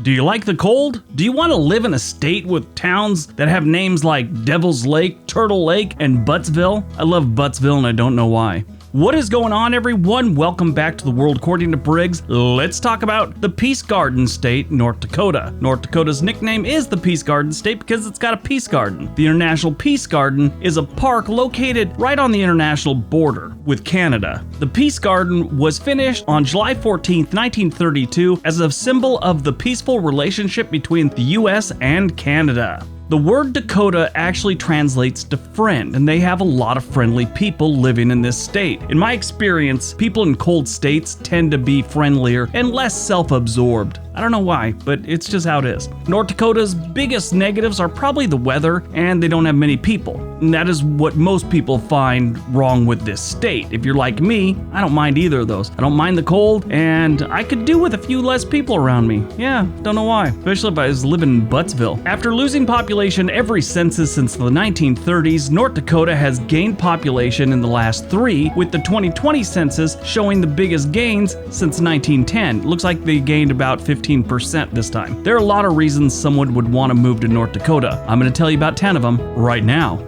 Do you like the cold? Do you want to live in a state with towns that have names like Devil's Lake, Turtle Lake, and Buttsville? I love Buttsville and I don't know why. What is going on, everyone? Welcome back to the World According to Briggs. Let's talk about the Peace Garden State, North Dakota. North Dakota's nickname is the Peace Garden State because it's got a peace garden. The International Peace Garden is a park located right on the international border with Canada. The Peace Garden was finished on July 14, 1932 as a symbol of the peaceful relationship between the US and Canada. The word Dakota actually translates to friend, and they have a lot of friendly people living in this state. In my experience, people in cold states tend to be friendlier and less self-absorbed. I don't know why, but it's just how it is. North Dakota's biggest negatives are probably the weather, and they don't have many people. And that is what most people find wrong with this state. If you're like me, I don't mind either of those. I don't mind the cold, and I could do with a few less people around me. Yeah, don't know why, especially if I was living in Buttsville. After losing population every census since the 1930s, North Dakota has gained population in the last 3, with the 2020 census showing the biggest gains since 1910. It looks like they gained about 15% this time. There are a lot of reasons someone would want to move to North Dakota. I'm going to tell you about 10 of them right now.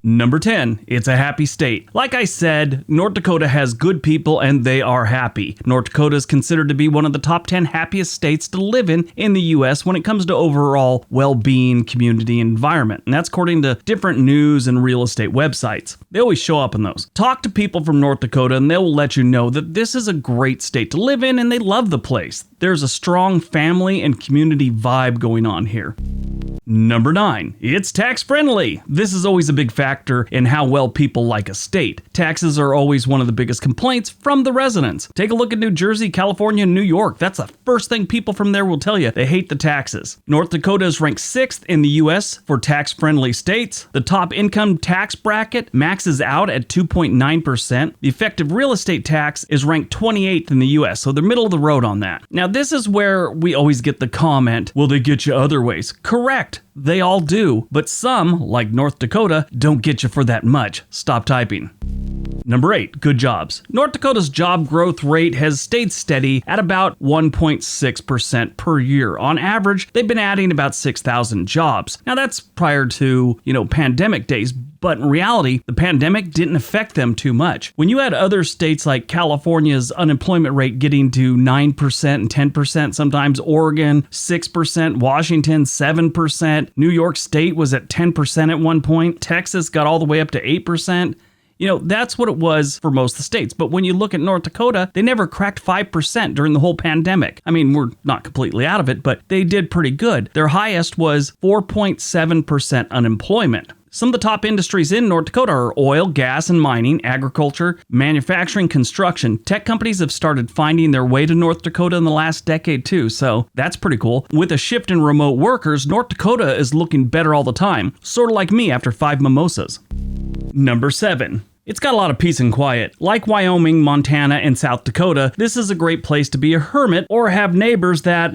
Number 10, it's a happy state. Like I said, North Dakota has good people and they are happy. North Dakota is considered to be one of the top 10 happiest states to live in the US when it comes to overall well-being, community, and environment. And that's according to different news and real estate websites. They always show up in those. Talk to people from North Dakota and they will let you know that this is a great state to live in and they love the place. There's a strong family and community vibe going on here. Number 9, it's tax friendly. This is always a big factor in how well people like a state. Taxes are always one of the biggest complaints from the residents. Take a look at New Jersey, California, and New York. That's the first thing people from there will tell you. They hate the taxes. North Dakota is ranked 6th in the US for tax friendly states. The top income tax bracket maxes out at 2.9%. The effective real estate tax is ranked 28th in the US, so they're middle of the road on that. Now, this is where we always get the comment, will they get you other ways? Correct. They all do, but some, like North Dakota, don't get you for that much. Stop typing. Number 8, good jobs. North Dakota's job growth rate has stayed steady at about 1.6% per year. On average, they've been adding about 6,000 jobs. Now that's prior to, pandemic days, but in reality, the pandemic didn't affect them too much. When you had other states like California's unemployment rate getting to 9% and 10%, sometimes Oregon 6%, Washington 7%, New York State was at 10% at one point, Texas got all the way up to 8%. That's what it was for most of the states. But when you look at North Dakota, they never cracked 5% during the whole pandemic. I mean, we're not completely out of it, but they did pretty good. Their highest was 4.7% unemployment. Some of the top industries in North Dakota are oil, gas, and mining, agriculture, manufacturing, construction. Tech companies have started finding their way to North Dakota in the last decade too, so that's pretty cool. With a shift in remote workers, North Dakota is looking better all the time, sort of like me after 5 mimosas. Number 7. It's got a lot of peace and quiet. Like Wyoming, Montana, and South Dakota, this is a great place to be a hermit or have neighbors that,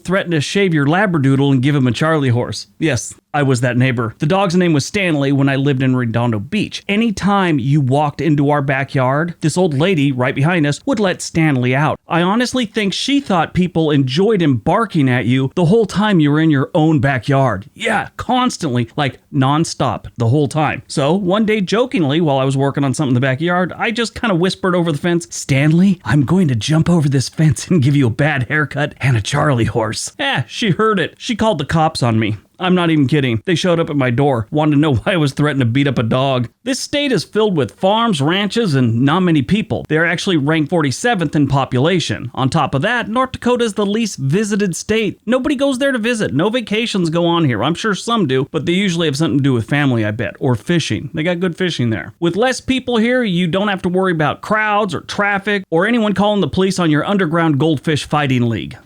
threaten to shave your Labradoodle and give him a Charlie horse. Yes, I was that neighbor. The dog's name was Stanley when I lived in Redondo Beach. Anytime you walked into our backyard, this old lady right behind us would let Stanley out. I honestly think she thought people enjoyed him barking at you the whole time you were in your own backyard. Yeah, constantly, like nonstop the whole time. So one day, jokingly, while I was working on something in the backyard, I just kind of whispered over the fence, "Stanley, I'm going to jump over this fence and give you a bad haircut and a Charlie horse." She heard it. She called the cops on me. I'm not even kidding. They showed up at my door, wanted to know why I was threatening to beat up a dog. This state is filled with farms, ranches, and not many people. They're actually ranked 47th in population. On top of that, North Dakota is the least visited state. Nobody goes there to visit. No vacations go on here. I'm sure some do, but they usually have something to do with family, I bet, or fishing. They got good fishing there. With less people here, you don't have to worry about crowds or traffic or anyone calling the police on your underground goldfish fighting league.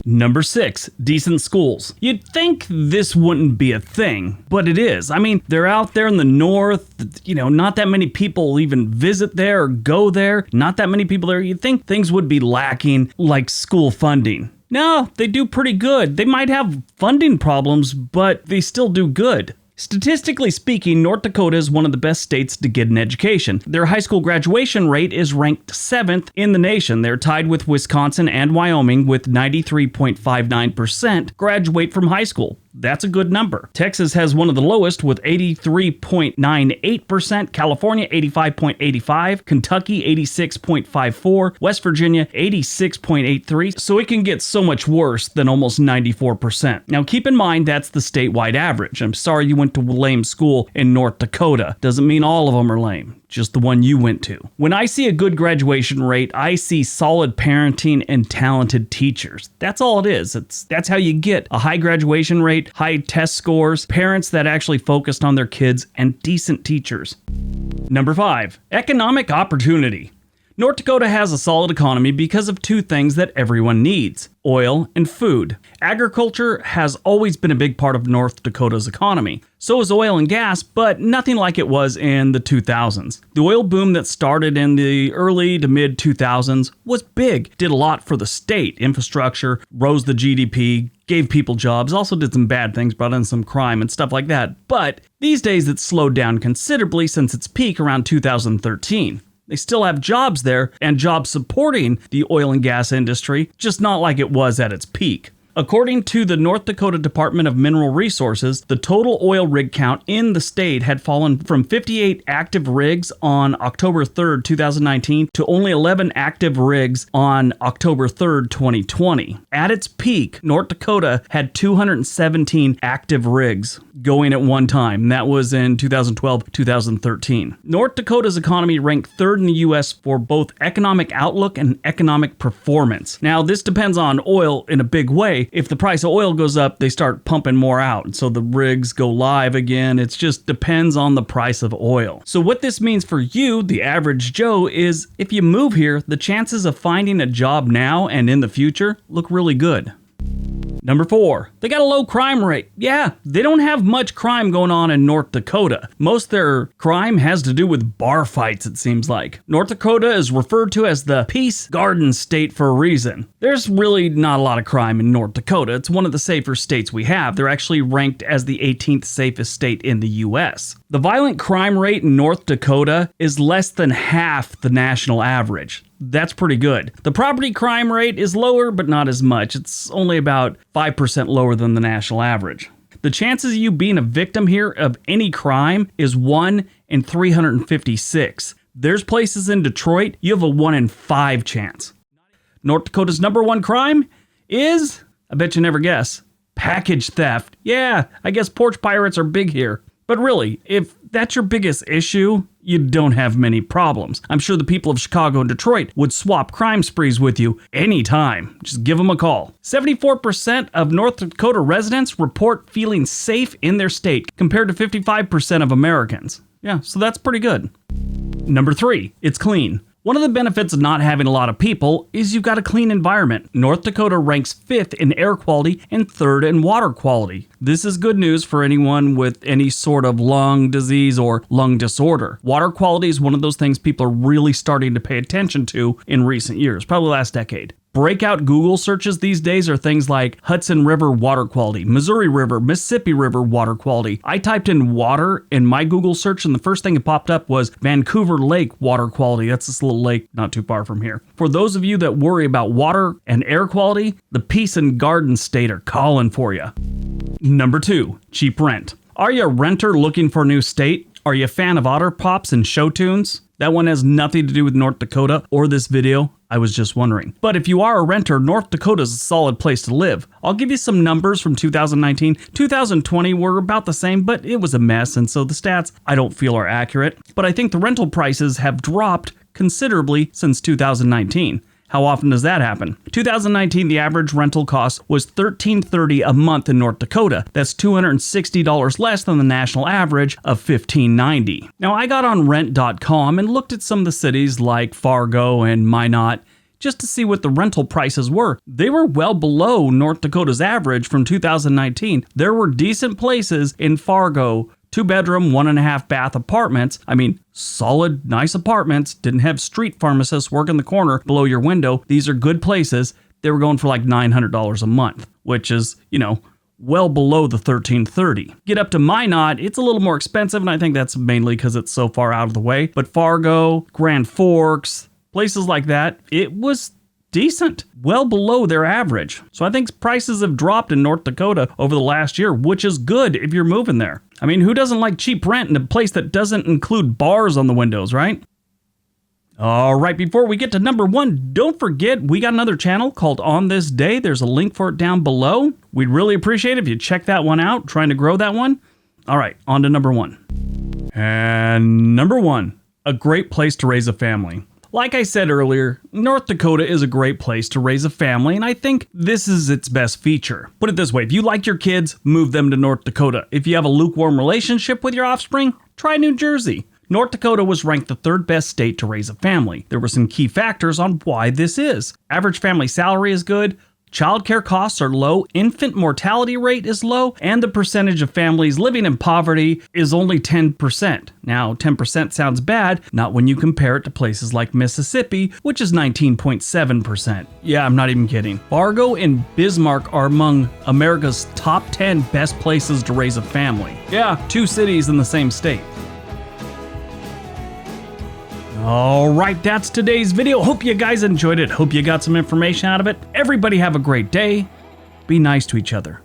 Number 6, decent schools. You'd think this wouldn't be a thing, but it is. I mean, they're out there in the north, not that many people even visit there or go there. Not that many people there. You'd think things would be lacking, like school funding. No, they do pretty good. They might have funding problems, but they still do good. Statistically speaking, North Dakota is one of the best states to get an education. Their high school graduation rate is ranked 7th in the nation. They're tied with Wisconsin and Wyoming with 93.59% graduate from high school. That's a good number. Texas has one of the lowest with 83.98%, California 85.85%, Kentucky 86.54%, West Virginia 86.83%, so it can get so much worse than almost 94%. Now keep in mind that's the statewide average. I'm sorry you went to a lame school in North Dakota. Doesn't mean all of them are lame. Just the one you went to. When I see a good graduation rate, I see solid parenting and talented teachers. That's all it is. That's how you get a high graduation rate, high test scores, parents that actually focused on their kids, and decent teachers. Number 5, economic opportunity. North Dakota has a solid economy because of two things that everyone needs: oil and food. Agriculture has always been a big part of North Dakota's economy. So is oil and gas, but nothing like it was in the 2000s. The oil boom that started in the early to mid 2000s was big, did a lot for the state. Infrastructure, rose the GDP, gave people jobs, also did some bad things, brought in some crime and stuff like that. But these days it's slowed down considerably since its peak around 2013. They still have jobs there and jobs supporting the oil and gas industry, just not like it was at its peak. According to the North Dakota Department of Mineral Resources, the total oil rig count in the state had fallen from 58 active rigs on October 3rd, 2019 to only 11 active rigs on October 3rd, 2020. At its peak, North Dakota had 217 active rigs going at one time. And that was in 2012-2013. North Dakota's economy ranked 3rd in the U.S. for both economic outlook and economic performance. Now, this depends on oil in a big way. If the price of oil goes up, they start pumping more out. So the rigs go live again. It just depends on the price of oil. So what this means for you, the average Joe, is if you move here, the chances of finding a job now and in the future look really good. Number 4, they got a low crime rate. Yeah, they don't have much crime going on in North Dakota. Most of their crime has to do with bar fights, it seems like. North Dakota is referred to as the Peace Garden State for a reason. There's really not a lot of crime in North Dakota. It's one of the safer states we have. They're actually ranked as the 18th safest state in the U.S. The violent crime rate in North Dakota is less than half the national average. That's pretty good. The property crime rate is lower, but not as much. It's only about 5% lower than the national average. The chances of you being a victim here of any crime is 1 in 356. There's places in Detroit, you have a 1 in 5 chance. North Dakota's number 1 crime is, I bet you never guess, package theft. Yeah, I guess porch pirates are big here. But really, if that's your biggest issue, you don't have many problems. I'm sure the people of Chicago and Detroit would swap crime sprees with you anytime. Just give them a call. 74% of North Dakota residents report feeling safe in their state, compared to 55% of Americans. Yeah, so that's pretty good. Number 3, it's clean. One of the benefits of not having a lot of people is you've got a clean environment. North Dakota ranks 5th in air quality and 3rd in water quality. This is good news for anyone with any sort of lung disease or lung disorder. Water quality is one of those things people are really starting to pay attention to in recent years, probably last decade. Breakout Google searches these days are things like Hudson River water quality, Missouri River, Mississippi River water quality. I typed in water in my Google search and the first thing that popped up was Vancouver Lake water quality. That's this little lake not too far from here. For those of you that worry about water and air quality, the Peace and Garden State are calling for you. Number 2, cheap rent. Are you a renter looking for a new state? Are you a fan of otter pops and show tunes? That one has nothing to do with North Dakota or this video. I was just wondering. But if you are a renter, North Dakota is a solid place to live. I'll give you some numbers from 2019. 2020 were about the same, but it was a mess, and so the stats I don't feel are accurate. But I think the rental prices have dropped considerably since 2019. How often does that happen? 2019, the average rental cost was $1,330 a month in North Dakota. That's $260 less than the national average of $1,590. Now, I got on rent.com and looked at some of the cities like Fargo and Minot just to see what the rental prices were. They were well below North Dakota's average from 2019. There were decent places in Fargo, 2-bedroom, 1.5 bath apartments. I mean, solid, nice apartments. Didn't have street pharmacists working the corner below your window. These are good places. They were going for like $900 a month, which is, well below the $1,330. Get up to Minot, it's a little more expensive, and I think that's mainly because it's so far out of the way. But Fargo, Grand Forks, places like that, it was decent, well below their average. So I think prices have dropped in North Dakota over the last year, which is good if you're moving there. I mean, who doesn't like cheap rent in a place that doesn't include bars on the windows, right? All right, before we get to number 1, don't forget we got another channel called On This Day. There's a link for it down below. We'd really appreciate it if you check that one out, trying to grow that one. All right, on to number 1. And number 1, a great place to raise a family. Like I said earlier, North Dakota is a great place to raise a family, and I think this is its best feature. Put it this way, if you like your kids, move them to North Dakota. If you have a lukewarm relationship with your offspring, try New Jersey. North Dakota was ranked the 3rd best state to raise a family. There were some key factors on why this is. Average family salary is good, childcare costs are low, infant mortality rate is low, and the percentage of families living in poverty is only 10%. Now, 10% sounds bad, not when you compare it to places like Mississippi, which is 19.7%. Yeah, I'm not even kidding. Fargo and Bismarck are among America's top 10 best places to raise a family. Yeah, 2 cities in the same state. All right, that's today's video. Hope you guys enjoyed it. Hope you got some information out of it. Everybody have a great day. Be nice to each other.